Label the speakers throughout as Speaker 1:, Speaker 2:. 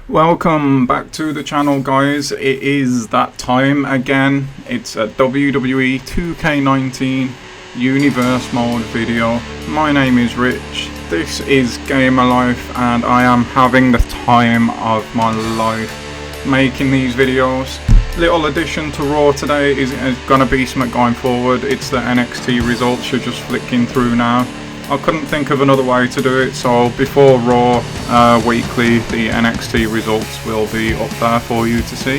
Speaker 1: Welcome back to the channel, guys. It is that time again. It's a WWE 2K19 Universe Mode video. My name is Rich, this is Gamer Life, and I am having the time of my life making these videos. Little addition to Raw today is gonna be something going forward. It's the NXT results you're just flicking through now. I couldn't think of another way to do it, so before Raw weekly, the NXT results will be up there for you to see.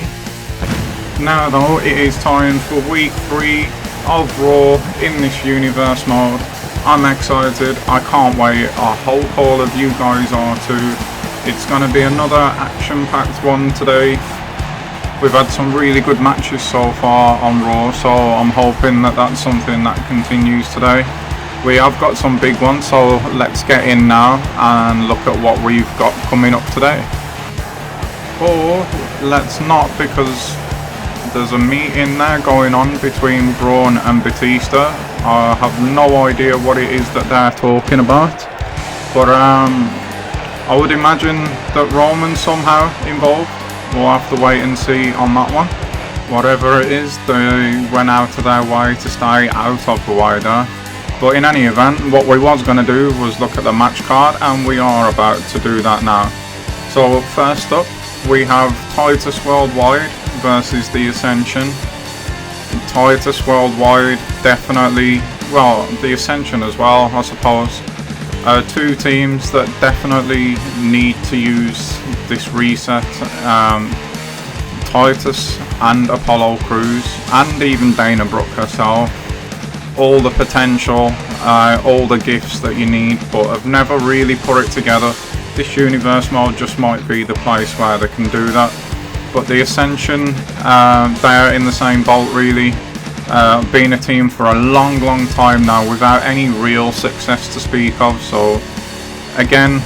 Speaker 1: Now though, it is time for week 3 of Raw in this universe mode. I'm excited, I can't wait, I hope all of you guys are too. It's going to be another action-packed one today. We've had some really good matches so far on Raw, so I'm hoping that that's something that continues today. We have got some big ones, so let's get in now and look at what we've got coming up today. Or let's not, because there's a meeting there going on between Braun and Batista. I have no idea what it is that they're talking about, but I would imagine that Roman's somehow involved. We'll have to wait and see on that one. Whatever it is, they went out of their way to stay out of the way there. But in any event, what we was going to do was look at the match card, and we are about to do that now. So first up, we have Titus Worldwide versus the Ascension. Titus Worldwide definitely, well, the Ascension as well, I suppose. Two teams that definitely need to use this reset. Titus and Apollo Crews, and even Dana Brooke herself. All the potential, all the gifts that you need, but have never really put it together. This universe mode just might be the place where they can do that. But the Ascension, they're in the same boat really. Been a team for a long time now without any real success to speak of, so again,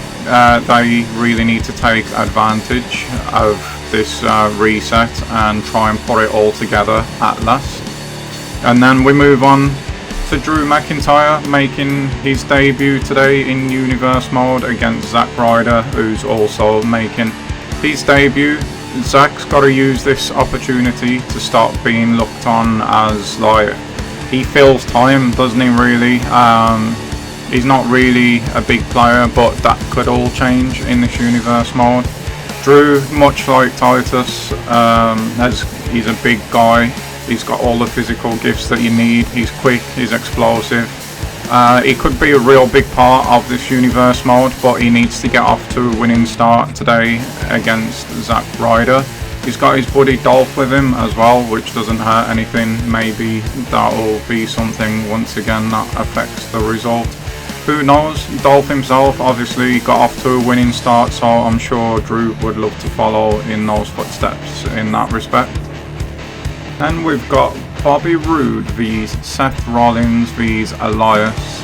Speaker 1: they really need to take advantage of this reset and try and put it all together at last. And then we move on to Drew McIntyre, making his debut today in Universe Mode against Zack Ryder, who's also making his debut. Zack's got to use this opportunity to stop being looked on as, like, he fills time, doesn't he really? He's not really a big player, but that could all change in this Universe Mode. Drew, much like Titus, he's a big guy. He's got all the physical gifts that you need. He's quick, he's explosive. He could be a real big part of this universe mode, but he needs to get off to a winning start today against Zack Ryder. He's got his buddy Dolph with him as well, which doesn't hurt anything. Maybe that will be something once again that affects the result. Who knows? Dolph himself obviously got off to a winning start, so I'm sure Drew would love to follow in those footsteps in that respect. Then we've got Bobby Roode vs Seth Rollins vs Elias.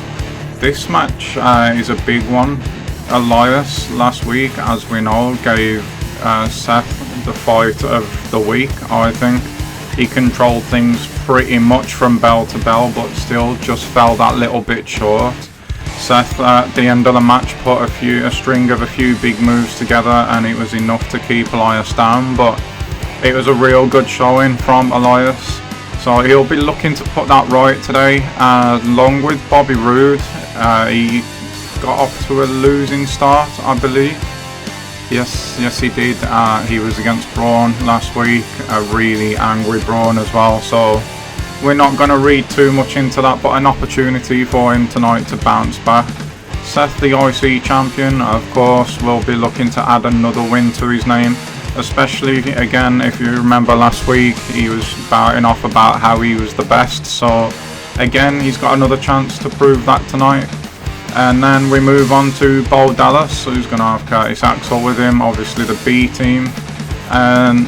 Speaker 1: This match is a big one. Elias last week, as we know, gave Seth the fight of the week. I think he controlled things pretty much from bell to bell, but still just fell that little bit short. Seth at the end of the match put a string of a few big moves together, and it was enough to keep Elias down, but it was a real good showing from Elias, so he'll be looking to put that right today, along with Bobby Roode. He got off to a losing start, I believe. Yes he did. He was against Braun last week, a really angry Braun as well, so we're not going to read too much into that, but an opportunity for him tonight to bounce back. Seth, the IC champion, of course, will be looking to add another win to his name. Especially, again, if you remember last week, he was spouting off about how he was the best, so again, he's got another chance to prove that tonight. And then we move on to Bo Dallas, who's going to have Curtis Axel with him, obviously the B team, and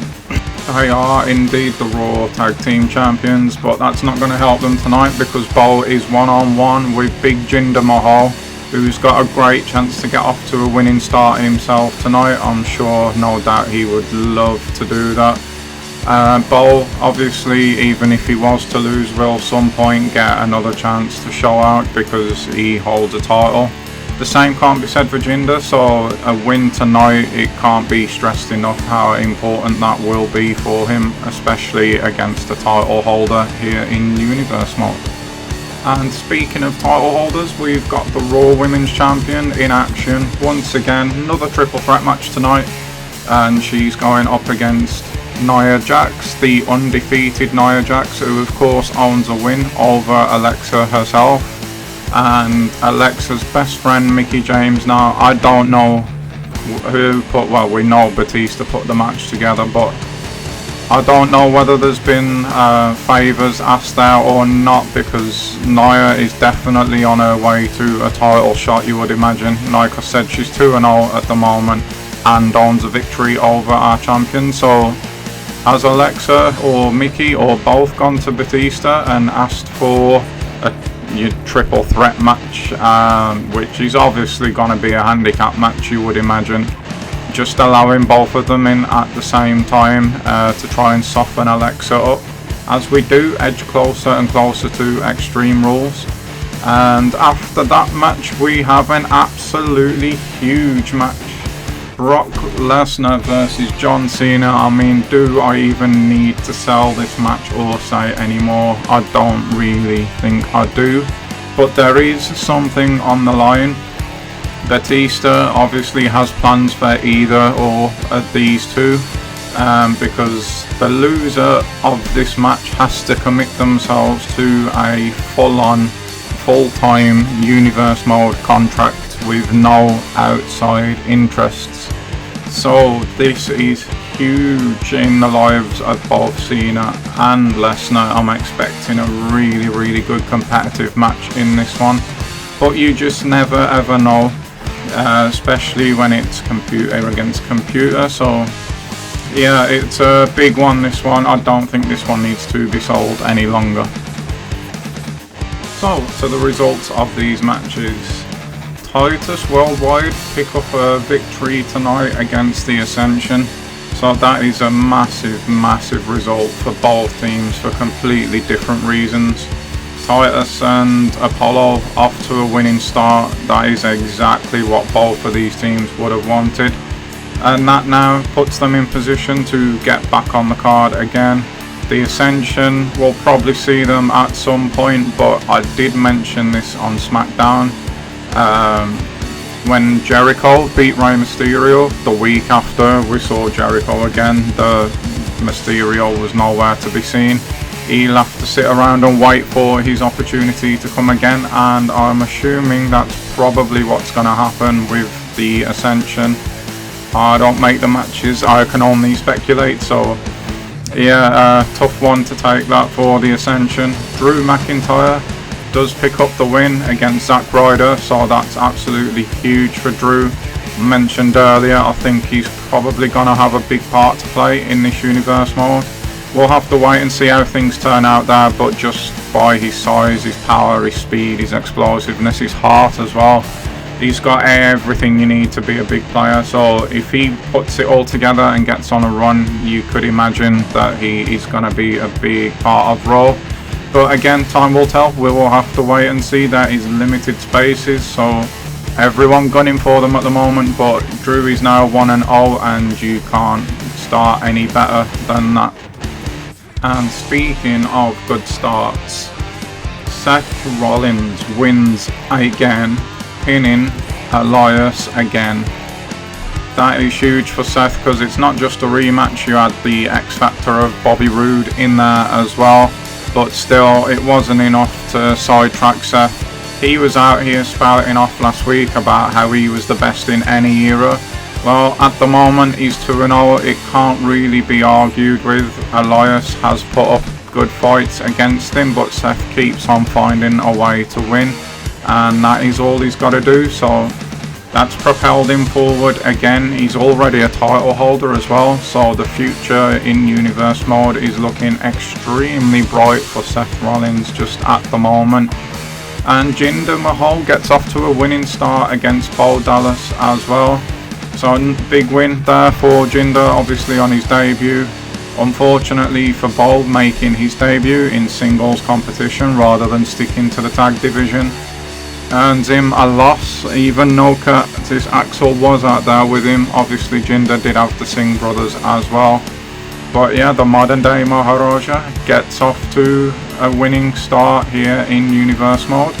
Speaker 1: they are indeed the Raw Tag Team Champions, but that's not going to help them tonight because Bo is one-on-one with Big Jinder Mahal, who's got a great chance to get off to a winning start himself tonight. I'm sure, no doubt, he would love to do that. Bo, obviously, even if he was to lose, will at some point get another chance to show out because he holds a title. The same can't be said for Jinder, so a win tonight, it can't be stressed enough how important that will be for him, especially against the title holder here in Universe Mode. And speaking of title holders, we've got the Raw Women's Champion in action once again. Another triple threat match tonight, and she's going up against Nia Jax, the undefeated Nia Jax, who of course owns a win over Alexa herself. And Alexa's best friend Mickie James. Now, I don't know who put, well, we know Batista put the match together, but I don't know whether there's been favours asked there or not, because Nia is definitely on her way to a title shot, you would imagine. Like I said, she's 2-0 at the moment and owns a victory over our champion. So has Alexa or Mickie or both gone to Batista and asked for your triple threat match, which is obviously going to be a handicap match, you would imagine, just allowing both of them in at the same time to try and soften Alexa up, as we do edge closer and closer to Extreme Rules. And after that match, we have an absolutely huge match. Brock Lesnar versus John Cena. I mean, do I even need to sell this match or say anymore? I don't really think I do, but there is something on the line. Batista obviously has plans for either or of these two, because the loser of this match has to commit themselves to a full-time Universe Mode contract with no outside interests. So this is huge in the lives of both Cena and Lesnar. I'm expecting a really good competitive match in this one, but you just never ever know, especially when it's computer against computer. So yeah, it's a big one, this one. I don't think this one needs to be sold any longer. So to the results of these matches. Titus Worldwide pick up a victory tonight against the Ascension, so that is a massive result for both teams for completely different reasons. Titus and Apollo off to a winning start. That is exactly what both of these teams would have wanted, and that now puts them in position to get back on the card again. The Ascension will probably see them at some point, but I did mention this on SmackDown. When Jericho beat Rey Mysterio, the week after we saw Jericho again, the Mysterio was nowhere to be seen. He'll have to sit around and wait for his opportunity to come again, and I'm assuming that's probably what's going to happen with the Ascension. I don't make the matches, I can only speculate, so yeah, tough one to take that for the Ascension. Drew McIntyre does pick up the win against Zack Ryder, so that's absolutely huge for Drew. Mentioned earlier, I think he's probably going to have a big part to play in this Universe Mode. We'll have to wait and see how things turn out there, but just by his size, his power, his speed, his explosiveness, his heart as well, he's got everything you need to be a big player. So if he puts it all together and gets on a run, you could imagine that he is going to be a big part of Raw. But again, time will tell. We will have to wait and see. There is limited spaces, so everyone gunning for them at the moment, but Drew is now 1-0 and you can't start any better than that. And speaking of good starts, Seth Rollins wins again, pinning Elias again. That is huge for Seth, because it's not just a rematch, you had the X Factor of Bobby Roode in there as well. But still, it wasn't enough to sidetrack Seth. He was out here spouting off last week about how he was the best in any era. Well, at the moment, he's 2-0. It can't really be argued with. Elias has put up good fights against him, but Seth keeps on finding a way to win. And that is all he's got to do. So that's propelled him forward again. He's already a title holder as well, so the future in Universe Mode is looking extremely bright for Seth Rollins just at the moment. And Jinder Mahal gets off to a winning start against Bo Dallas as well. So big win there for Jinder, obviously on his debut. Unfortunately for Bo, making his debut in singles competition rather than sticking to the tag division. earns him a loss, even though Curtis Axel was out there with him. Obviously Jinder did have the Singh brothers as well. But yeah, the modern day Maharaja gets off to a winning start here in Universe mode.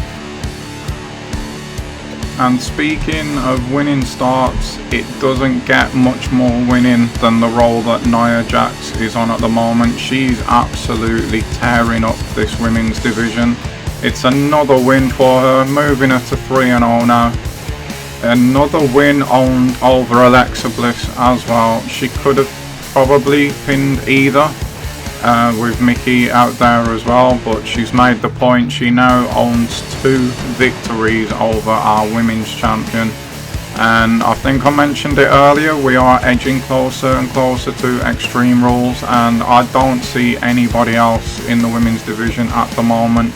Speaker 1: And speaking of winning starts, it doesn't get much more winning than the role that Nia Jax is on at the moment. She's absolutely tearing up this women's division. It's another win for her, moving her to 3-0 now. Another win over Alexa Bliss as well. She could have probably pinned either, with Mickey out there as well, but she's made the point she now owns 2 victories over our women's champion. And I think I mentioned it earlier, we are edging closer and closer to Extreme Rules, and I don't see anybody else in the women's division at the moment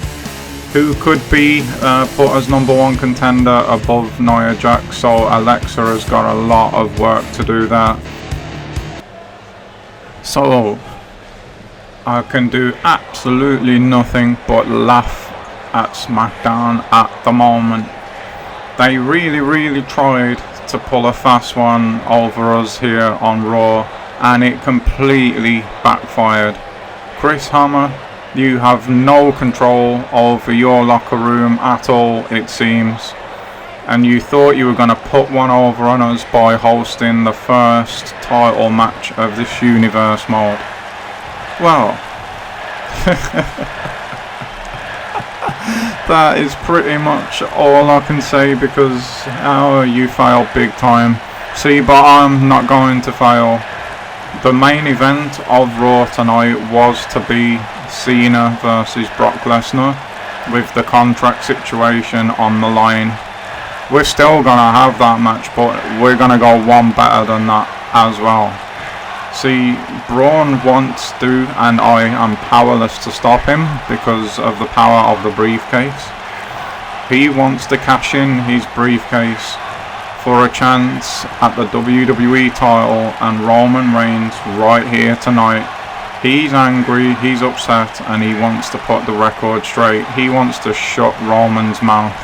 Speaker 1: who could be put as #1 contender above Nia Jax, so Alexa has got a lot of work to do there. So I can do absolutely nothing but laugh at SmackDown at the moment. They really tried to pull a fast one over us here on Raw, and it completely backfired. Chris Hammer, you have no control over your locker room at all, it seems. And you thought you were going to put one over on us by hosting the first title match of this Universe mode. Well, that is pretty much all I can say, because you failed big time. See, but I'm not going to fail. The main event of Raw tonight was to be Cena versus Brock Lesnar, with the contract situation on the line. We're still gonna have that match, but we're gonna go one better than that as well. See, Braun wants to, and I am powerless to stop him because of the power of the briefcase. He wants to cash in his briefcase for a chance at the WWE title and Roman Reigns right here tonight. He's angry, he's upset, and he wants to put the record straight. He wants to shut Roman's mouth.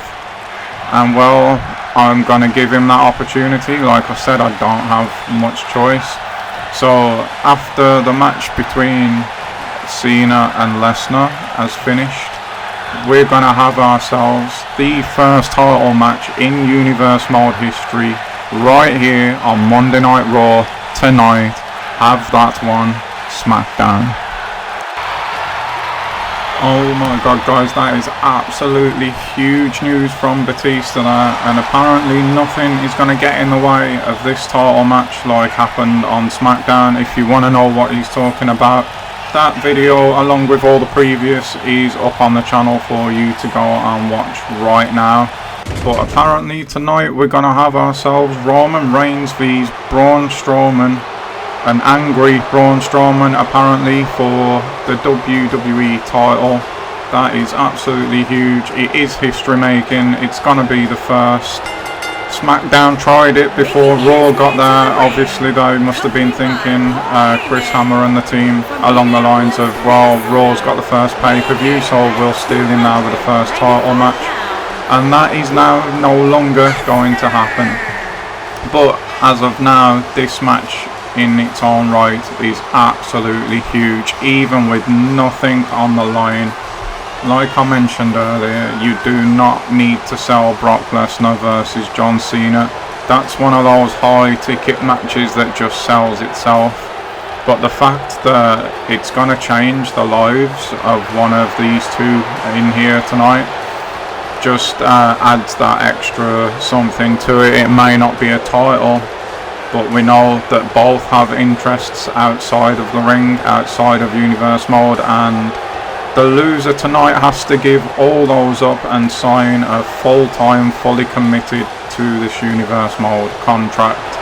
Speaker 1: And well, I'm going to give him that opportunity. Like I said, I don't have much choice. So after the match between Cena and Lesnar has finished, we're going to have ourselves the first title match in Universe Mode history right here on Monday Night Raw tonight. Have that one, SmackDown. Oh my god guys, that is absolutely huge news from Batista there, and apparently nothing is going to get in the way of this title match like happened on SmackDown. If you want to know what he's talking about, that video along with all the previous is up on the channel for you to go and watch right now. But apparently tonight we're going to have ourselves Roman Reigns vs Braun Strowman. An angry Braun Strowman apparently for the WWE title. That is absolutely huge. It is history making. It's gonna be the first. SmackDown tried it before Raw got there. Obviously they must have been thinking, Chris Hammer and the team, along the lines of, well, Raw's got the first pay-per-view, so we'll steal him now with the first title match. And that is now no longer going to happen. But as of now, this match in its own right is absolutely huge, even with nothing on the line. Like I mentioned earlier, you do not need to sell Brock Lesnar versus John Cena. That's one of those high ticket matches that just sells itself. But the fact that it's going to change the lives of one of these two in here tonight just adds that extra something to it. It may not be a title, but we know that both have interests outside of the ring, outside of Universe Mode, and the loser tonight has to give all those up and sign a full-time, fully committed to this Universe Mode contract.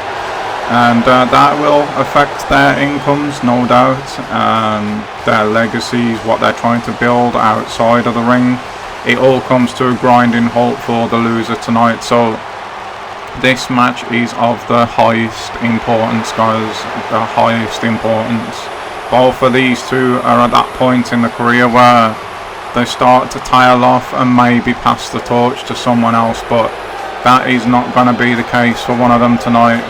Speaker 1: And that will affect their incomes, no doubt, and their legacies, what they're trying to build outside of the ring. It all comes to a grinding halt for the loser tonight, so this match is of the highest importance, guys, the highest importance. Both of these two are at that point in the career where they start to tail off and maybe pass the torch to someone else, but that is not going to be the case for one of them tonight.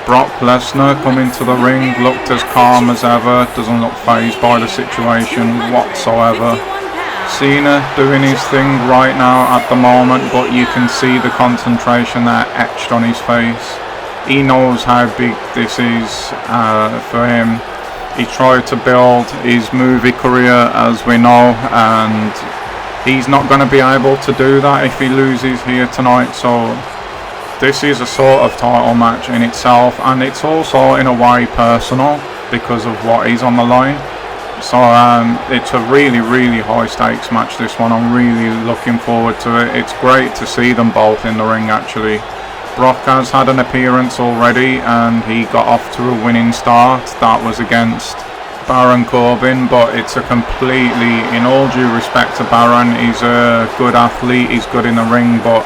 Speaker 1: Brock Lesnar coming to the ring, looked as calm as ever, doesn't look fazed by the situation whatsoever. Cena doing his thing right now at the moment, but you can see the concentration there etched on his face. He knows how big this is for him. He tried to build his movie career, as we know, and he's not going to be able to do that if he loses here tonight. So this is a sort of title match in itself, and it's also in a way personal because of what is on the line. So it's a really, really high stakes match, this one. I'm really looking forward to it. It's great to see them both in the ring, actually. Brock has had an appearance already and he got off to a winning start. That was against Baron Corbin, but it's a completely, in all due respect to Baron, he's a good athlete, he's good in the ring, but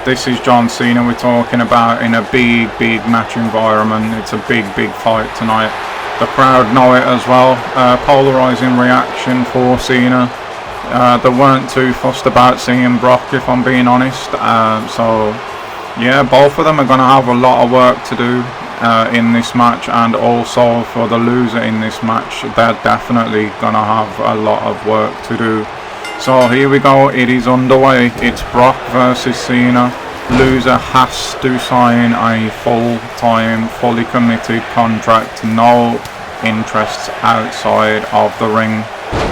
Speaker 1: this is John Cena we're talking about in a big, big match environment. It's a big, big fight tonight. The crowd know it as well. Polarising reaction for Cena. They weren't too fussed about seeing Brock, if I'm being honest. So yeah, both of them are going to have a lot of work to do in this match, and also for the loser in this match, they're definitely going to have a lot of work to do. So here we go, it is underway. It's Brock versus Cena. Loser has to sign a full-time, fully committed contract, no interests outside of the ring.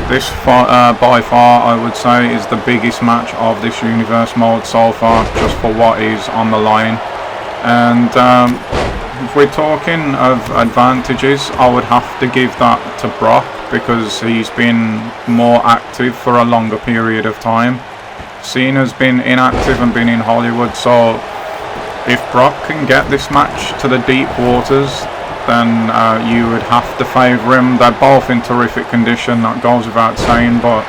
Speaker 1: This by far, I would say, is the biggest match of this universe mode so far, just for what is on the line. And if we're talking of advantages, I would have to give that to Brock, because he's been more active for a longer period of time. Cena's been inactive and been in Hollywood, so if Brock can get this match to the deep waters, then you would have to favour him. They're both in terrific condition, that goes without saying, but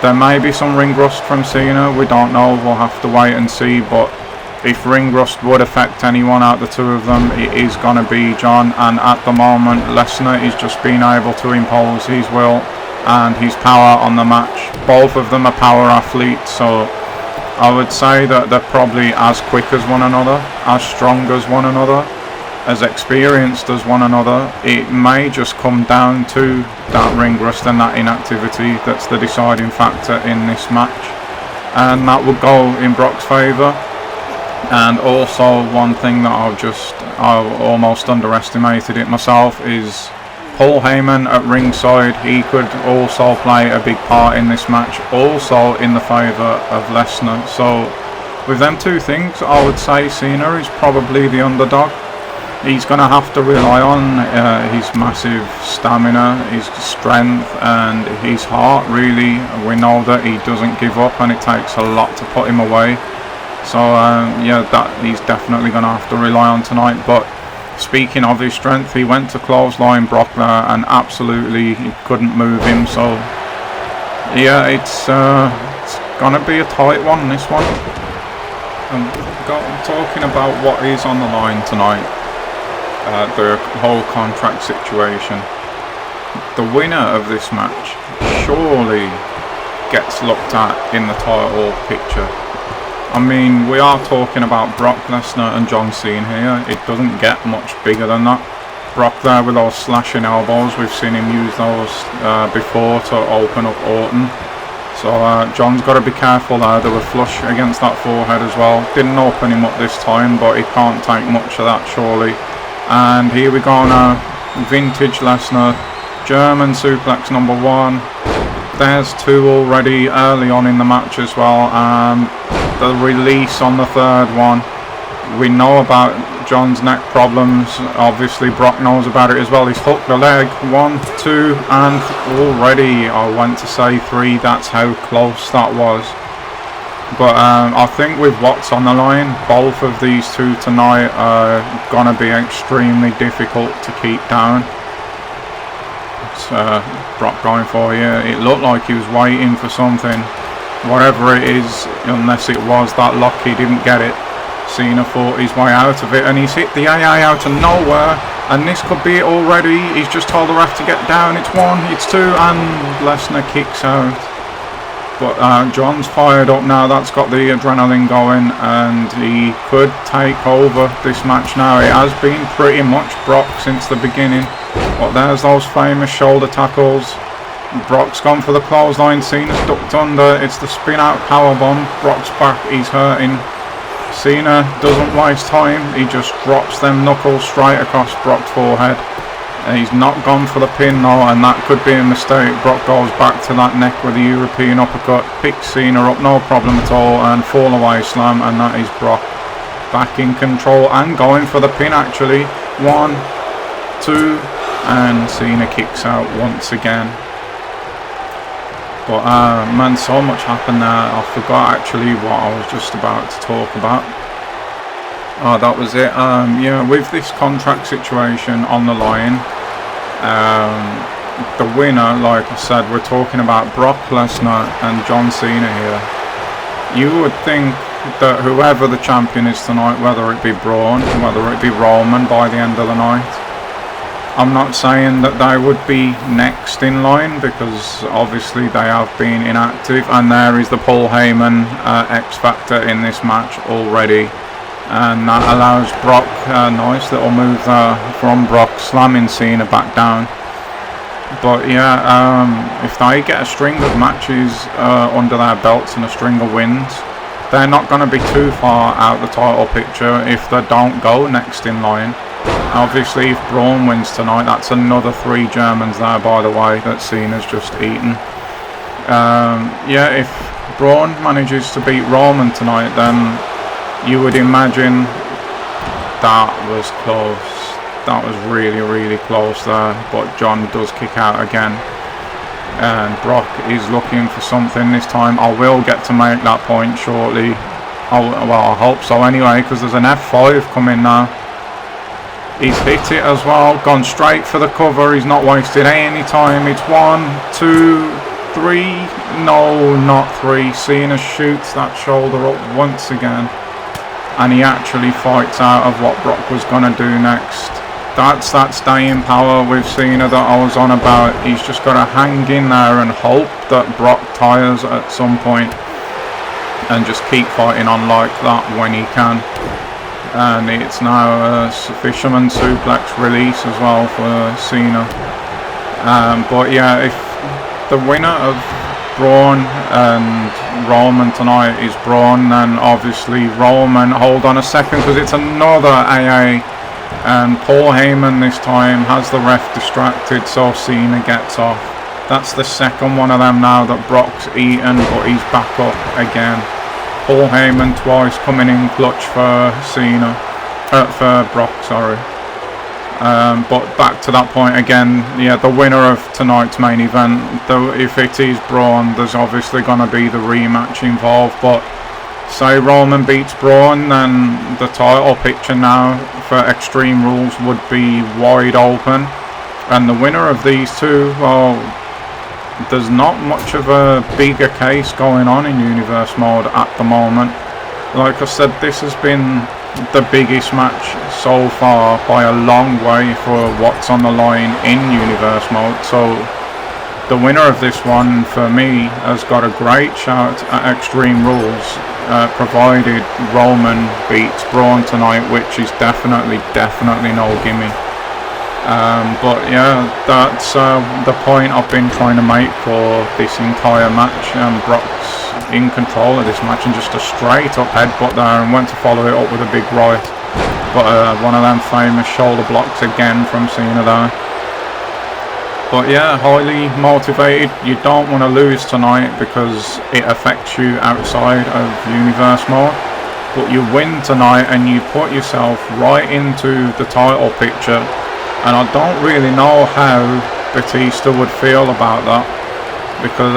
Speaker 1: there may be some ring rust from Cena, we don't know, we'll have to wait and see. But if ring rust would affect anyone out of the two of them, it is going to be John, and at the moment Lesnar is just being able to impose his will and his power on the match. Both of them are power athletes, so I would say that they're probably as quick as one another, as strong as one another, as experienced as one another. It may just come down to that ring rust and that inactivity that's the deciding factor in this match, and that would go in Brock's favour. And also, one thing that I've almost underestimated it myself is Paul Heyman at ringside. He could also play a big part in this match, also in the favour of Lesnar. So with them two things, I would say Cena is probably the underdog. He's going to have to rely on his massive stamina, his strength and his heart, really. We know that he doesn't give up and it takes a lot to put him away. So yeah, that he's definitely going to have to rely on tonight. But speaking of his strength, he went to clothesline Brock there and absolutely he couldn't move him. So yeah, it's going to be a tight one, this one. Talking about what is on the line tonight. The whole contract situation. The winner of this match surely gets looked at in the title picture. I mean, we are talking about Brock Lesnar and John Cena here. It doesn't get much bigger than that. Brock there with those slashing elbows, we've seen him use those before to open up Orton. So John's got to be careful there. They were flush against that forehead as well. Didn't open him up this time, but he can't take much of that surely. And here we go now, vintage Lesnar, German suplex number 1. There's 2 already early on in the match as well. The release on the 3rd one. We know about John's neck problems, obviously Brock knows about it as well. He's hooked the leg, 1, 2, and already I went to say 3, that's how close that was. But I think with what's on the line, both of these two tonight are going to be extremely difficult to keep down. It's Brock going for here. It looked like he was waiting for something. Whatever it is, unless it was that lock, he didn't get it. Cena fought his way out of it and he's hit the AA out of nowhere. And this could be it already. He's just told the ref to get down. It's 1, it's 2, and Lesnar kicks out. But John's fired up now. That's got the adrenaline going, and he could take over this match now. It has been pretty much Brock since the beginning. But there's those famous shoulder tackles. Brock's gone for the clothesline. Cena's ducked under. It's the spin out powerbomb. Brock's back. He's hurting. Cena doesn't waste time. He just drops them knuckles straight across Brock's forehead. He's not gone for the pin though, and that could be a mistake. Brock goes back to that neck with the European uppercut, picks Cena up, no problem at all, and fall away slam, and that is Brock back in control and going for the pin actually. 1, 2, and Cena kicks out once again. But man, so much happened there. I forgot actually what I was just about to talk about. Oh, that was it. Yeah, with this contract situation on the line, the winner, like I said, we're talking about Brock Lesnar and John Cena here. You would think that whoever the champion is tonight, whether it be Braun, whether it be Roman by the end of the night, I'm not saying that they would be next in line, because obviously they have been inactive, and there is the Paul Heyman X Factor in this match already, and that allows Brock a nice little move there from Brock, slamming Cena back down. But yeah, if they get a string of matches under their belts and a string of wins, they're not going to be too far out the title picture if they don't go next in line. Obviously, if Braun wins tonight, that's another 3 Germans there, by the way, that Cena's just eaten. Yeah, if Braun manages to beat Roman tonight, then you would imagine that was close. That was really, really close there. But John does kick out again. And Brock is looking for something this time. I will get to make that point shortly. Well, I hope so anyway, because there's an F5 coming now. He's hit it as well, gone straight for the cover. He's not wasted any time. It's 1, 2, 3. No, not 3. Cena shoots that shoulder up once again, and he actually fights out of what Brock was going to do next. That's that staying power with Cena that I was on about. He's just got to hang in there and hope that Brock tires at some point, and just keep fighting on like that when he can. And it's now a fisherman suplex release as well for Cena. But yeah, if the winner of Braun and Roman tonight is Braun, then obviously Roman, hold on a second, because it's another AA, and Paul Heyman this time has the ref distracted, so Cena gets off. That's the second one of them now that Brock's eaten, but he's back up again. Paul Heyman twice coming in clutch for Cena, for Brock, sorry. But back to that point again, yeah, the winner of tonight's main event, though, if it is Braun, there's obviously going to be the rematch involved. But say Roman beats Braun, then the title picture now for Extreme Rules would be wide open. And the winner of these two, well, there's not much of a bigger case going on in Universe Mode at the moment. Like I said, this has been the biggest match so far by a long way for what's on the line in Universe Mode. So the winner of this one, for me, has got a great shot at Extreme Rules, provided Roman beats Braun tonight, which is definitely no gimme. But yeah, that's the point I've been trying to make for this entire match. Brock's in control of this match, and just a straight up headbutt there, and went to follow it up with a big right. But one of them famous shoulder blocks again from Cena there. But yeah, highly motivated. You don't want to lose tonight because it affects you outside of Universe Mode. But you win tonight and you put yourself right into the title picture. And I don't really know how Batista would feel about that, because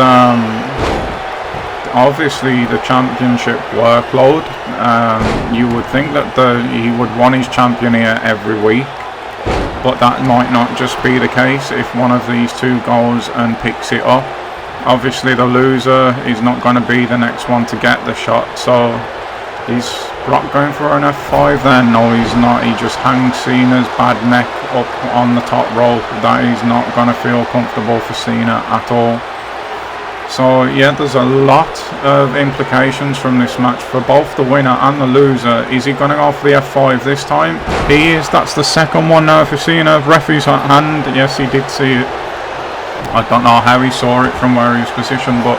Speaker 1: obviously the championship workload, you would think that he would want his champion here every week, but that might not just be the case if one of these two goes and picks it up. Obviously the loser is not going to be the next one to get the shot, so is Brock going for an F5 then? No, he's not. He just hangs Cena's bad neck up on the top rope. That is not going to feel comfortable for Cena at all. So yeah, there's a lot of implications from this match for both the winner and the loser. Is he going to go for the F5 this time? He is. That's the second one now for Cena. Referee's hand. Yes, he did see it. I don't know how he saw it from where he was positioned, but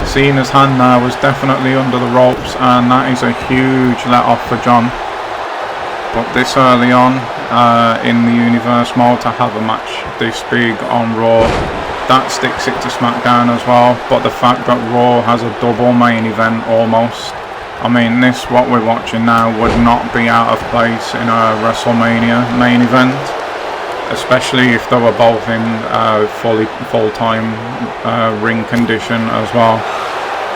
Speaker 1: Cena's hand now was definitely under the ropes, and that is a huge let off for John. But this early on in the Universe mode, to have a match this big on Raw, that sticks it to SmackDown as well. But the fact that Raw has a double main event almost, I mean, this, what we're watching now, would not be out of place in a WrestleMania main event, especially if they were both in full-time ring condition as well.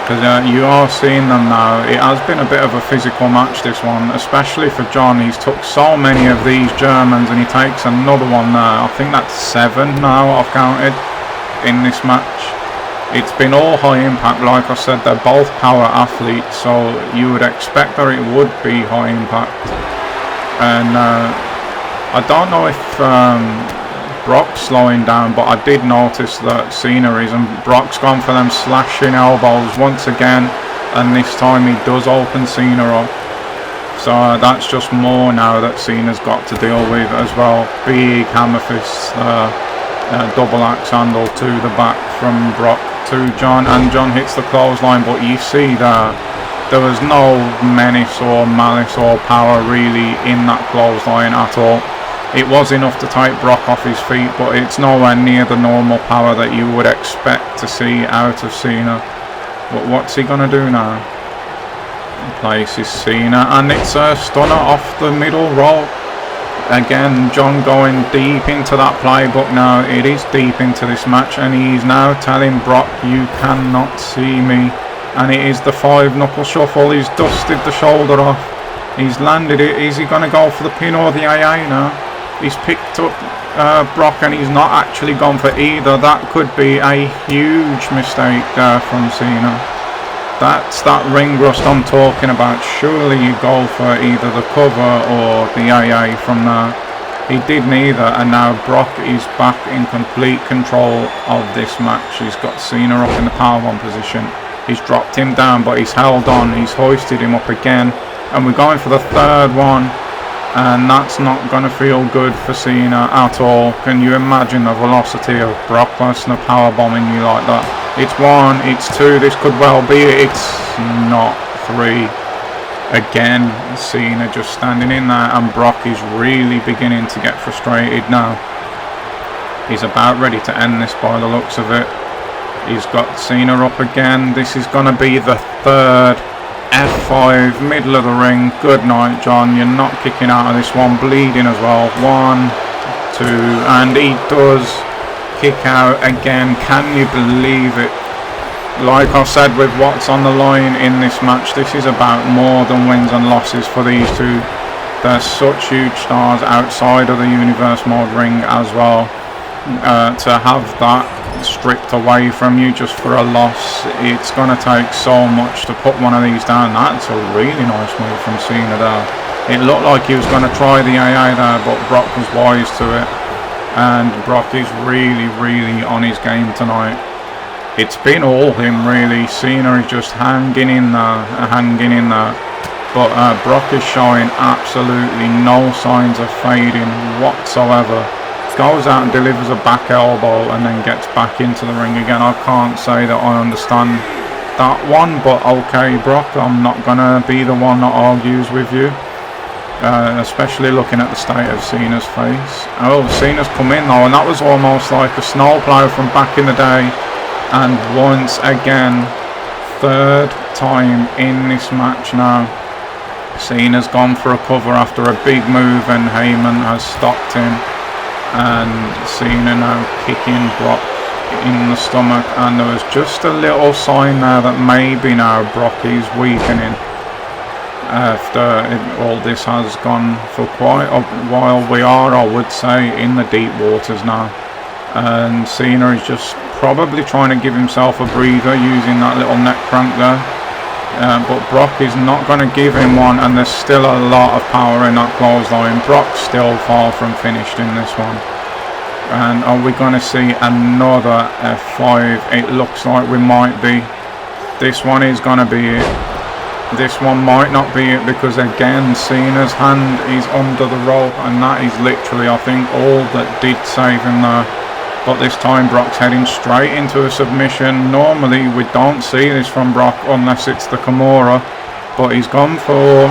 Speaker 1: Because you are seeing them now. It has been a bit of a physical match, this one, especially for John. He's took so many of these Germans, and he takes another one there. I think that's 7 now I've counted in this match. It's been all high impact. Like I said, they're both power athletes, so you would expect that it would be high impact. And I don't know if Brock's slowing down, but I did notice that Cena is, and Brock's gone for them slashing elbows once again, and this time he does open Cena up. So that's just more now that Cena's got to deal with as well. Big hammer fists, double axe handle to the back from Brock to John, and John hits the clothesline, but you see that there was no menace or malice or power really in that clothesline at all. It was enough to take Brock off his feet, but it's nowhere near the normal power that you would expect to see out of Cena. But what's he gonna do now? Places Cena, and it's a stunner off the middle rope. Again, John going deep into that playbook now. It is deep into this match, and he's now telling Brock, you cannot see me. And it is the 5-knuckle shuffle. He's dusted the shoulder off. He's landed it. Is he going to go for the pin or the AA now? He's picked up Brock, and he's not actually gone for either. That could be a huge mistake there from Cena. That's that ring rust I'm talking about. Surely you go for either the cover or the AA from there. He did neither, and now Brock is back in complete control of this match. He's got Cena up in the powerbomb position. He's dropped him down, but he's held on. He's hoisted him up again, and we're going for the third one, and that's not going to feel good for Cena at all. Can you imagine the velocity of Brock Lesnar powerbombing you like that? It's 1, it's 2, this could well be it. It's not 3. Again, Cena just standing in there, and Brock is really beginning to get frustrated now. He's about ready to end this by the looks of it. He's got Cena up again. This is going to be the third F5, middle of the ring. Good night, John. You're not kicking out of this one. Bleeding as well. 1, 2, and he does kick out again. Can you believe it? Like I said, with what's on the line in this match, this is about more than wins and losses for these two. They're such huge stars outside of the Universe mode ring as well. To have that stripped away from you just for a loss, it's going to take so much to put one of these down. That's a really nice move from Cena there. It looked like he was going to try the AA there, but Brock was wise to it. And Brock is really on his game tonight. It's been all him really. Cena is just hanging in there, but Brock is showing absolutely no signs of fading whatsoever. Goes out and delivers a back elbow and then gets back into the ring again. I can't say that I understand that one, but okay, Brock, I'm not gonna be the one that argues with you. Especially looking at the state of Cena's face. Oh, Cena's come in though, and that was almost like a snowplow from back in the day. And once again, third time in this match now, Cena's gone for a cover after a big move, and Heyman has stopped him. And Cena now kicking Brock in the stomach, and there was just a little sign there that maybe now Brock is weakening. After all this has gone for quite a while, we are, I would say, in the deep waters now, and Cena is just probably trying to give himself a breather using that little neck crank there, but Brock is not going to give him one, and there's still a lot of power in that clothesline. Brock's still far from finished in this one. And are we going to see another F5? It looks like we might be. This one is going to be it. This one might not be it, because again Cena's hand is under the rope, and that is literally, I think, all that did save him there. But this time Brock's heading straight into a submission. Normally we don't see this from Brock unless it's the Kimura, but he's gone for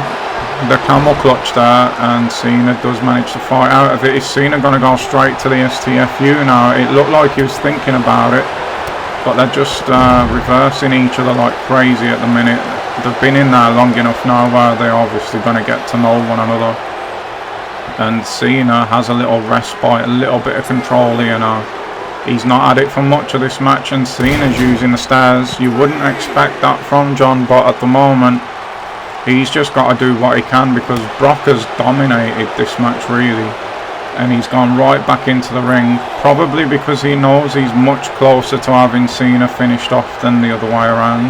Speaker 1: the camel clutch there, and Cena does manage to fight out of it. Is Cena going to go straight to the STFU now? It looked like he was thinking about it, but they're just reversing each other like crazy at the minute. They've been in there long enough now where they're obviously going to get to know one another. And Cena has a little respite, a little bit of control here now. He's not had it for much of this match, and Cena's using the stairs. You wouldn't expect that from John, but at the moment he's just got to do what he can, because Brock has dominated this match really. And he's gone right back into the ring, probably because he knows he's much closer to having Cena finished off than the other way around.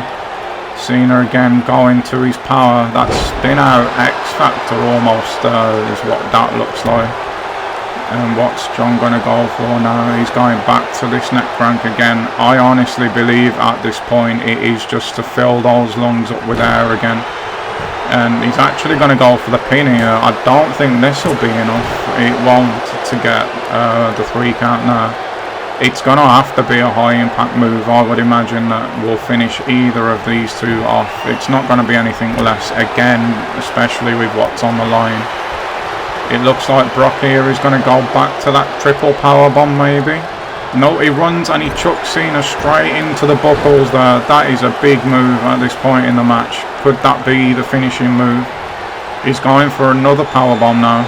Speaker 1: Cena again going to his power. That spin out X Factor almost is what that looks like. And what's John going to go for now? He's going back to this neck crank again. I honestly believe at this point it is just to fill those lungs up with air again. And he's actually going to go for the pin here. I don't think this will be enough. It won't to get the 3 count now. It's going to have to be a high impact move. I would imagine that will finish either of these two off. It's not going to be anything less, again, especially with what's on the line. It looks like Brock here is going to go back to that triple powerbomb maybe. No, he runs and he chucks Cena straight into the buckles there. That is a big move at this point in the match. Could that be the finishing move? He's going for another powerbomb now.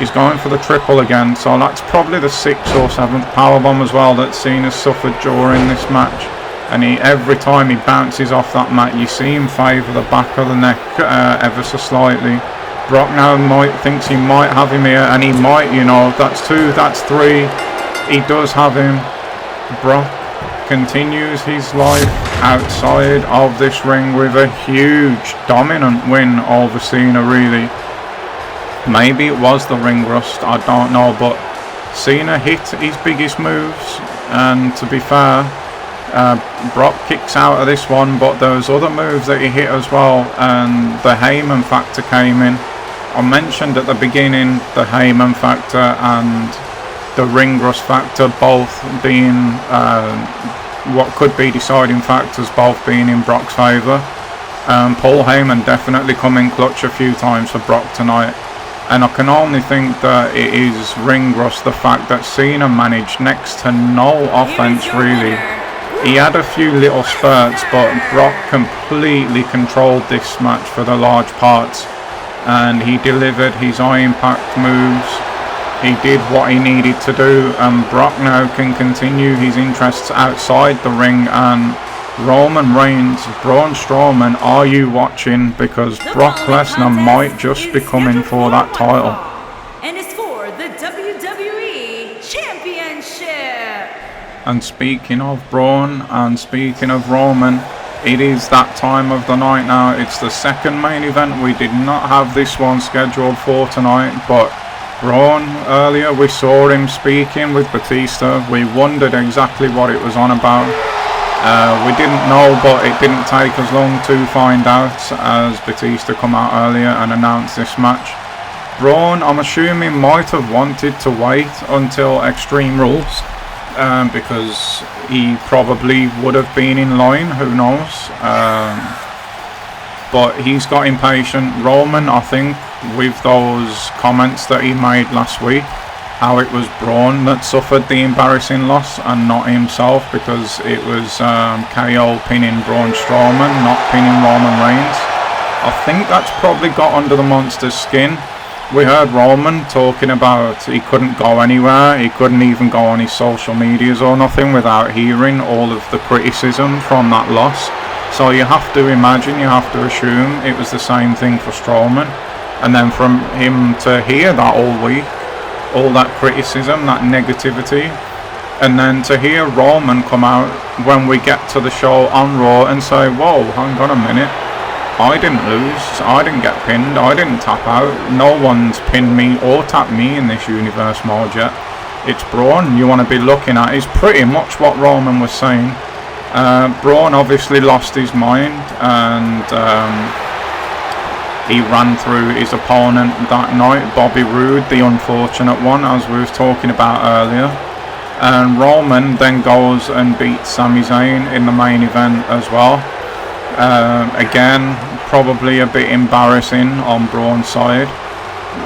Speaker 1: He's going for the triple again, so that's probably the 6th or 7th powerbomb as well that Cena suffered during this match. And every time he bounces off that mat, you see him favour the back of the neck ever so slightly. Brock now thinks he might have him here, and he might, you know. That's 2, that's 3. He does have him. Brock continues his life outside of this ring with a huge dominant win over Cena really. Maybe it was the ring rust, I don't know, but Cena hit his biggest moves, and to be fair, Brock kicks out of this one, but there's other moves that he hit as well, and the Heyman factor came in. I mentioned at the beginning the Heyman factor and the ring rust factor both being what could be deciding factors, both being in Brock's favour. Paul Heyman definitely come in clutch a few times for Brock tonight. And I can only think that it is ring rust, the fact that Cena managed next to no offense really. He had a few little spurts, but Brock completely controlled this match for the large parts, and he delivered his high impact moves. He did what he needed to do, and Brock now can continue his interests outside the ring. And Roman Reigns, Braun Strowman, are you watching? Because Brock Lesnar might just be coming for that title.
Speaker 2: And it's for the WWE Championship.
Speaker 1: And speaking of Braun and speaking of Roman, it is that time of the night now. It's the second main event. We did not have this one scheduled for tonight, but Braun, earlier we saw him speaking with Batista. We wondered exactly what it was on about. We didn't know, but it didn't take us long to find out as Batista come out earlier and announced this match. Braun, I'm assuming, might have wanted to wait until Extreme Rules because he probably would have been in line, who knows. But he's got impatient. Roman, I think, with those comments that he made last week, how it was Braun that suffered the embarrassing loss and not himself, because it was KO pinning Braun Strowman, not pinning Roman Reigns. I think that's probably got under the monster's skin. We heard Roman talking about he couldn't go anywhere, he couldn't even go on his social medias or nothing without hearing all of the criticism from that loss. So you have to imagine, you have to assume it was the same thing for Strowman. And then from him to hear that all week, all that criticism, that negativity, and then to hear Roman come out when we get to the show on Raw and say, whoa, hang on a minute, I didn't lose, I didn't get pinned, I didn't tap out, no one's pinned me or tapped me in this universe mode yet. it's Braun you want to be looking at, is pretty much what Roman was saying. Braun obviously lost his mind, and he ran through his opponent that night, Bobby Roode, the unfortunate one, as we was talking about earlier. And Roman then goes and beats Sami Zayn in the main event as well. Again, probably a bit embarrassing on Braun's side.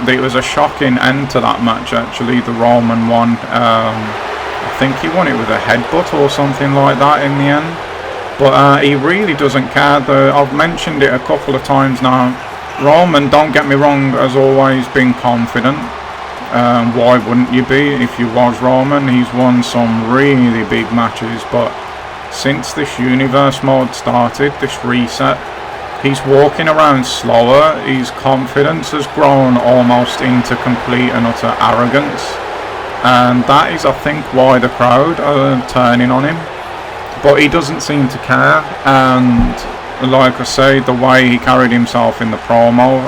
Speaker 1: It was a shocking end to that match, actually, the Roman one. I think he won it with a headbutt or something like that in the end. But he really doesn't care. I've mentioned it a couple of times now. Roman, don't get me wrong, has always been confident. Why wouldn't you be if you was Roman? He's won some really big matches, but since this universe mode started, this reset, he's walking around slower. His confidence has grown almost into complete and utter arrogance, and that is, I think, why the crowd are turning on him. But he doesn't seem to care, and like I say, the way he carried himself in the promo,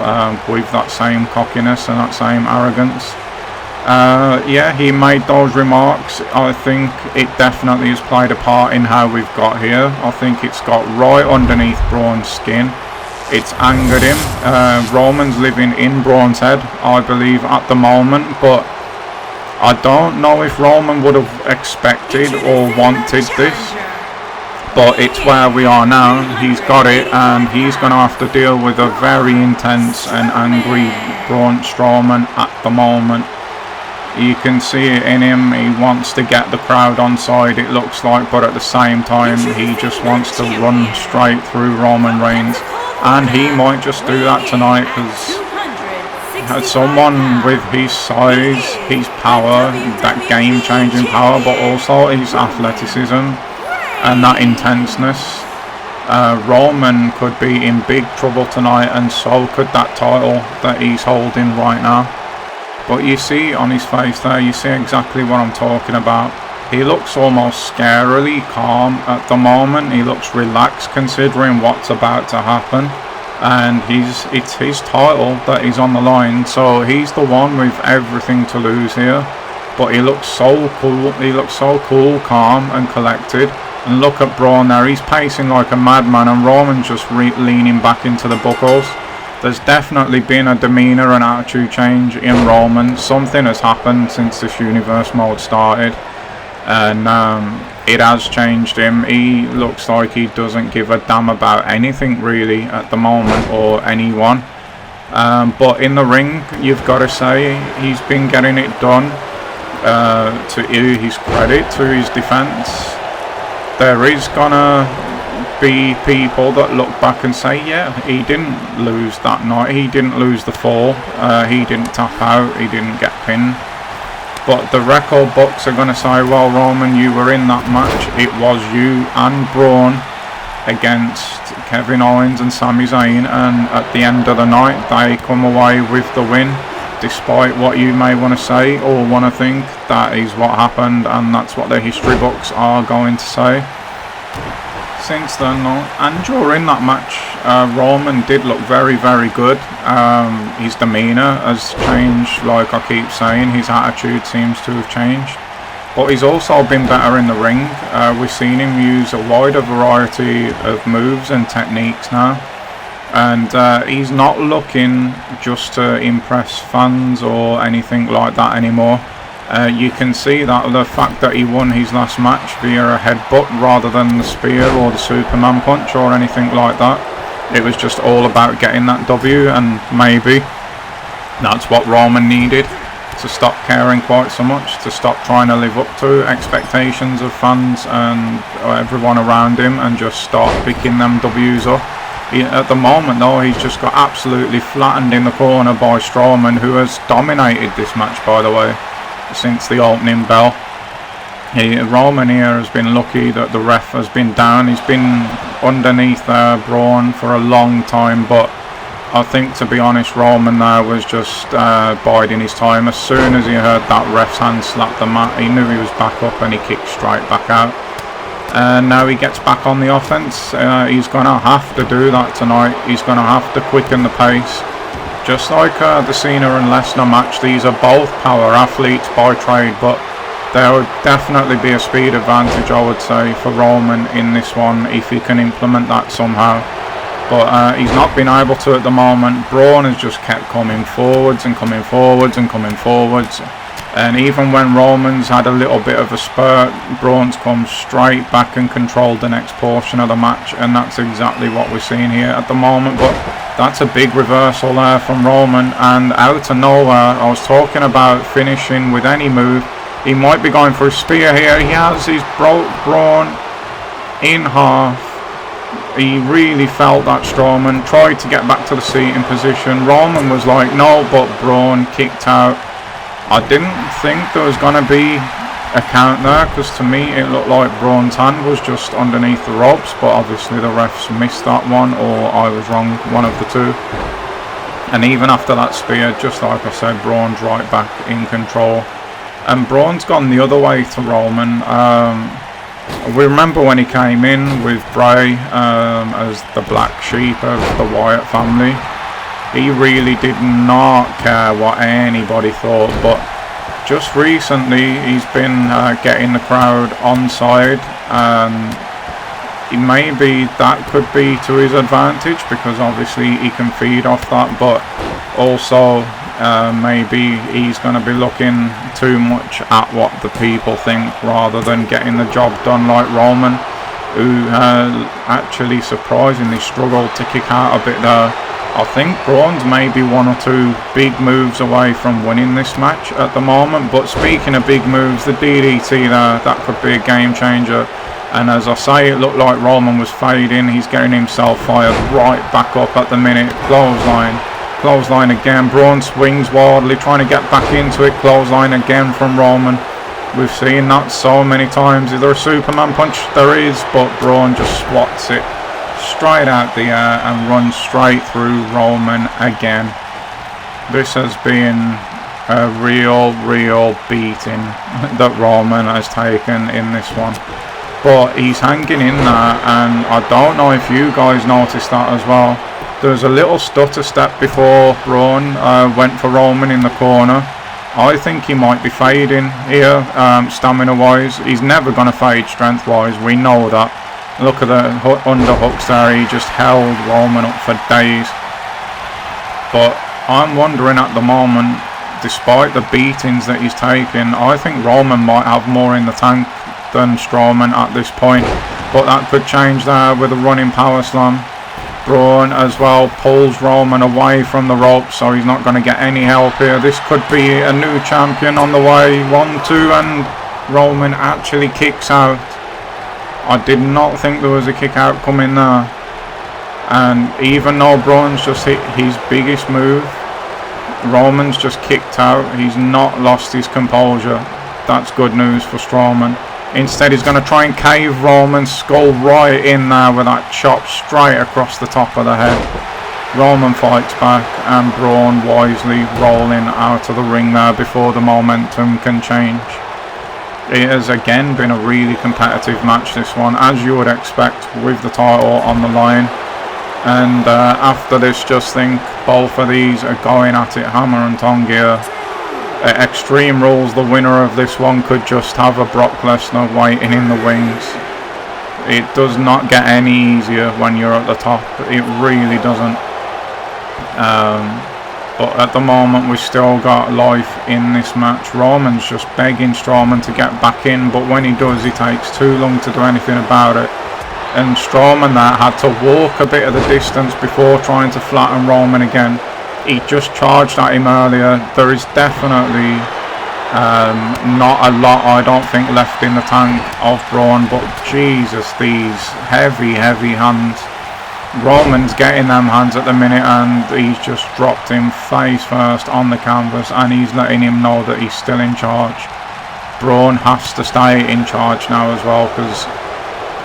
Speaker 1: with that same cockiness and that same arrogance, yeah, he made those remarks. I think it definitely has played a part in how we've got here. I think it's got right underneath Braun's skin. It's angered him. Roman's living in Braun's head, I believe, at the moment, but I don't know if Roman would have expected or wanted this. But it's where we are now. He's got it, and he's going to have to deal with a very intense and angry Braun Strowman at the moment. You can see it in him. He wants to get the crowd on side, it looks like, but at the same time he just wants to run straight through Roman Reigns, and he might just do that tonight, because someone with his size, his power, that game-changing power, but also his athleticism and that intenseness, Roman could be in big trouble tonight, and so could that title that he's holding right now. But you see on his face there, you see exactly what I'm talking about. He looks almost scarily calm at the moment. He looks relaxed considering what's about to happen, and it's his title that is on the line, so he's the one with everything to lose here. But he looks so cool. He looks so cool, calm and collected. And look at Braun there, he's pacing like a madman, and Roman's just leaning back into the buckles. There's definitely been a demeanour and attitude change in Roman. Something has happened since this universe mode started, and it has changed him. He looks like he doesn't give a damn about anything really at the moment, or anyone. But in the ring, you've got to say, he's been getting it done. To his credit, to his defence, there is gonna be people that look back and say, yeah, he didn't lose that night, he didn't lose the fall, he didn't tap out, he didn't get pinned. But the record books are gonna say, well, Roman, you were in that match. It was you and Braun against Kevin Owens and Sami Zayn, and at the end of the night they come away with the win. Despite what you may want to say or want to think, that is what happened, and that's what the history books are going to say. Since then, and during that match, Roman did look very, very good. His demeanour has changed, like I keep saying. His attitude seems to have changed, but he's also been better in the ring. We've seen him use a wider variety of moves and techniques now. And he's not looking just to impress fans or anything like that anymore. You can see that the fact that he won his last match via a headbutt rather than the spear or the Superman punch or anything like that. It was just all about getting that W, and maybe that's what Roman needed, to stop caring quite so much, to stop trying to live up to expectations of fans and everyone around him, and just start picking them W's up. At the moment though, he's just got absolutely flattened in the corner by Strowman, who has dominated this match, by the way, since the opening bell. Roman here has been lucky that the ref has been down. He's been underneath Braun for a long time, but I think, to be honest, Roman there was just biding his time. As soon as he heard that ref's hand slap the mat, he knew he was back up, and he kicked straight back out. And now he gets back on the offense. He's going to have to do that tonight. He's going to have to quicken the pace. Just like the Cena and Lesnar match, these are both power athletes by trade, but There would definitely be a speed advantage, I would say, for Roman in this one if he can implement that somehow. But he's not been able to at the moment. Braun has just kept coming forwards and coming forwards and coming forwards. And even when Roman's had a little bit of a spurt, Braun's come straight back and controlled the next portion of the match. And that's exactly what we're seeing here at the moment. But that's a big reversal there from Roman. And out of nowhere, I was talking about finishing with any move. He might be going for a spear here. He has. He's broke Braun in half. He really felt that Strowman. Tried to get back to the seating position. Roman was like, no, but Braun kicked out. I didn't think there was going to be a count there, because to me it looked like Braun's hand was just underneath the ropes. But obviously the refs missed that one, or I was wrong, one of the two. And even after that spear, just like I said, Braun's right back in control. And Braun's gone the other way to Roman. We remember when he came in with Bray as the black sheep of the Wyatt family. He really did not care what anybody thought. But just recently he's been getting the crowd on side. And maybe that could be to his advantage, because obviously he can feed off that. But also maybe he's going to be looking too much at what the people think rather than getting the job done like Roman, who actually surprisingly struggled to kick out a bit there. I think Braun's maybe one or two big moves away from winning this match at the moment. But speaking of big moves, the DDT there, that could be a game changer. And as I say, it looked like Roman was fading. He's getting himself fired right back up at the minute. Clothesline again. Braun swings wildly, trying to get back into it. Clothesline again from Roman. We've seen that so many times. Is there a Superman punch? There is, but Braun just swats it straight out the air and runs straight through Roman again. This has been a real beating that Roman has taken in this one. But he's hanging in there, and I don't know if you guys noticed that as well. There was a little stutter step before Braun went for Roman in the corner. I think he might be fading here, stamina-wise. He's never going to fade strength-wise, we know that. Look at the underhooks there, he just held Roman up for days. But I'm wondering at the moment, despite the beatings that he's taken, I think Roman might have more in the tank than Strowman at this point. But that could change there with a running power slam. Braun as well pulls Roman away from the ropes, so he's not going to get any help here. This could be a new champion on the way. 1-2, and Roman actually kicks out. I did not think there was a kick out coming there. And even though Braun's just hit his biggest move, Roman's just kicked out. He's not lost his composure. That's good news for Strowman. Instead, he's going to try and cave Roman's skull right in there with that chop straight across the top of the head. Roman fights back, and Braun wisely rolling out of the ring there before the momentum can change. It has again been a really competitive match, this one, as you would expect with the title on the line. And after this, just think both of these are going at it hammer and tongue here. Extreme Rules, the winner of this one, could just have a Brock Lesnar waiting in the wings. It does not get any easier when you're at the top. It really doesn't. But at the moment, we've still got life in this match. Roman's just begging Strowman to get back in, but when he does, he takes too long to do anything about it. And Strowman there had to walk a bit of the distance before trying to flatten Roman again. He just charged at him earlier. There is definitely not a lot, I don't think, left in the tank of Braun, but Jesus, these heavy hands. Roman's getting them hands at the minute, and he's just dropped him face first on the canvas, and he's letting him know that he's still in charge. Braun has to stay in charge now as well, because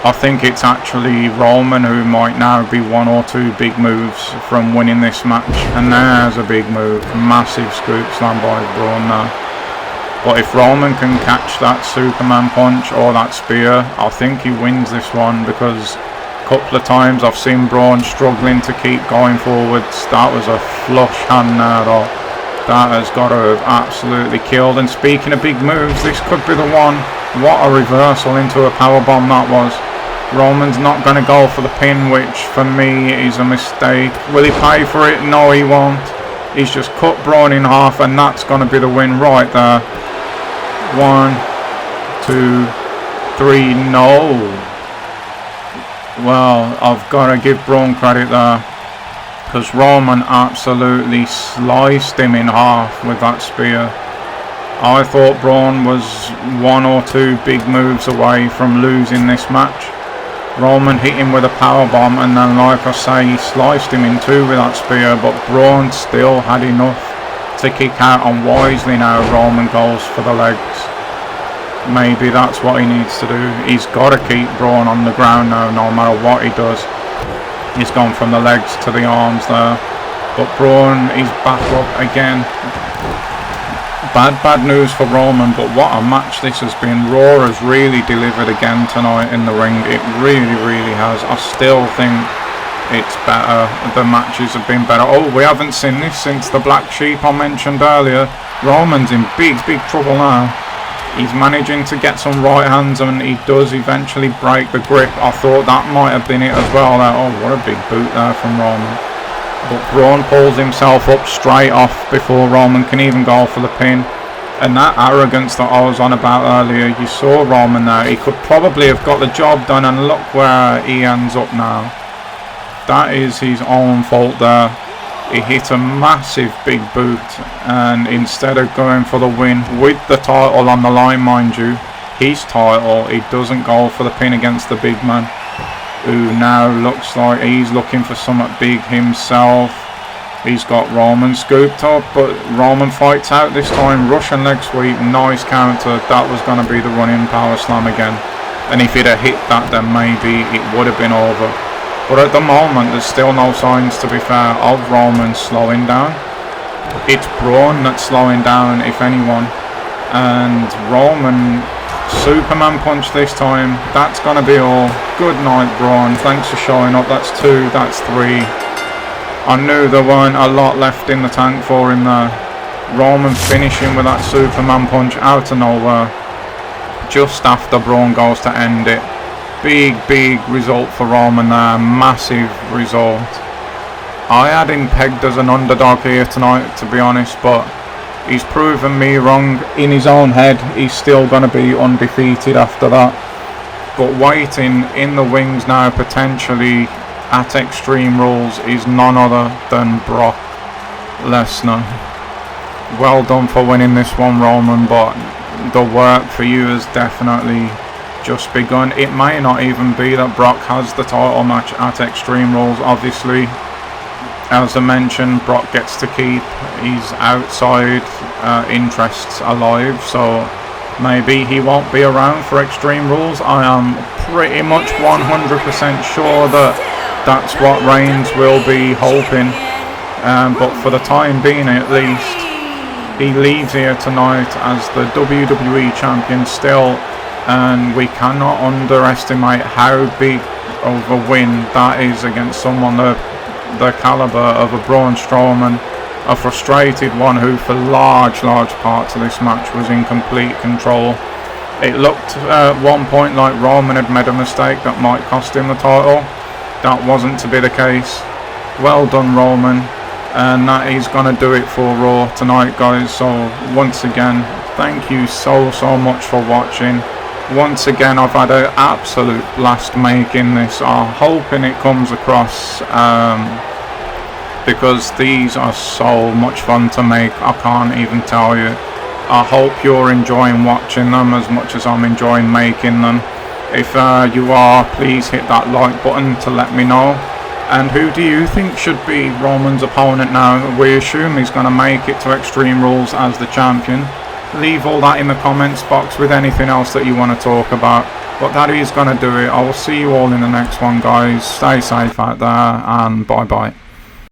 Speaker 1: I think it's actually Roman who might now be one or two big moves from winning this match. And there's a big move. Massive scoop slam by Braun there. But if Roman can catch that Superman punch or that spear, I think he wins this one, because a couple of times I've seen Braun struggling to keep going forwards. That was a flush hand there though. That has got to have absolutely killed. And speaking of big moves, this could be the one. What a reversal into a powerbomb that was. Roman's not going to go for the pin, which for me is a mistake. Will he pay for it? No, he won't. He's just cut Braun in half, and that's going to be the win right there. 1, 2, 3, no. Well, I've got to give Braun credit there, because Roman absolutely sliced him in half with that spear. I thought Braun was 1 or 2 big moves away from losing this match. Roman hit him with a powerbomb, and then, like I say, he sliced him in 2 with that spear, but Braun still had enough to kick out, and wisely now Roman goes for the legs. Maybe that's what he needs to do. He's got to keep Braun on the ground now, no matter what he does. He's gone from the legs to the arms there, but Braun is back up again. Bad news for Roman, but what a match this has been. Raw has really delivered again tonight in the ring. It really has. I still think it's better. The matches have been better. Oh, we haven't seen this since the Black Sheep I mentioned earlier. Roman's in big trouble now. He's managing to get some right hands, and he does eventually break the grip. I thought that might have been it as well. Oh, what a big boot there from Roman. But Braun pulls himself up straight off before Roman can even go for the pin. And that arrogance that I was on about earlier, you saw Roman there. He could probably have got the job done, and look where he ends up now. That is his own fault there. He hit a massive big boot, and instead of going for the win with the title on the line, mind you, his title, he doesn't go for the pin against the big man, who now looks like he's looking for something big himself. He's got Roman scooped up, but Roman fights out this time. Russian leg sweep, nice counter. That was going to be the running power slam again, and if he'd have hit that, then maybe it would have been over. But at the moment, there's still no signs, to be fair, of Roman slowing down. It's Braun that's slowing down, if anyone. And Roman, Superman punch this time. That's going to be all. Good night, Braun. Thanks for showing up. That's 2, that's 3. I knew there weren't a lot left in the tank for him there. Roman finishing with that Superman punch out of nowhere, just after Braun goes to end it. Big result for Roman there. Massive result. I had him pegged as an underdog here tonight, to be honest, but he's proven me wrong. In his own head, he's still going to be undefeated after that. But waiting in the wings now, potentially at Extreme Rules, is none other than Brock Lesnar. Well done for winning this one, Roman, but the work for you has definitely just begun. It may not even be that Brock has the title match at Extreme Rules. Obviously, as I mentioned, Brock gets to keep his outside interests alive, so maybe he won't be around for Extreme Rules. I am pretty much 100% sure that that's what Reigns will be hoping, but for the time being at least, he leaves here tonight as the WWE Champion still, and we cannot underestimate how big of a win that is against someone the caliber of a Braun Strowman, a frustrated one who for large parts of this match was in complete control. It looked at one point like Roman had made a mistake that might cost him the title. That wasn't to be the case. Well done, Roman, and that is going to do it for Raw tonight, guys. So once again, thank you so much for watching. Once again, I've had an absolute blast making this. I'm hoping it comes across, because these are so much fun to make, I can't even tell you. I hope you're enjoying watching them as much as I'm enjoying making them. If you are, please hit that like button to let me know. And who do you think should be Roman's opponent now? We assume he's going to make it to Extreme Rules as the champion. Leave all that in the comments box with anything else that you want to talk about. But that is going to do it. I will see you all in the next one, guys. Stay safe out there, and bye bye.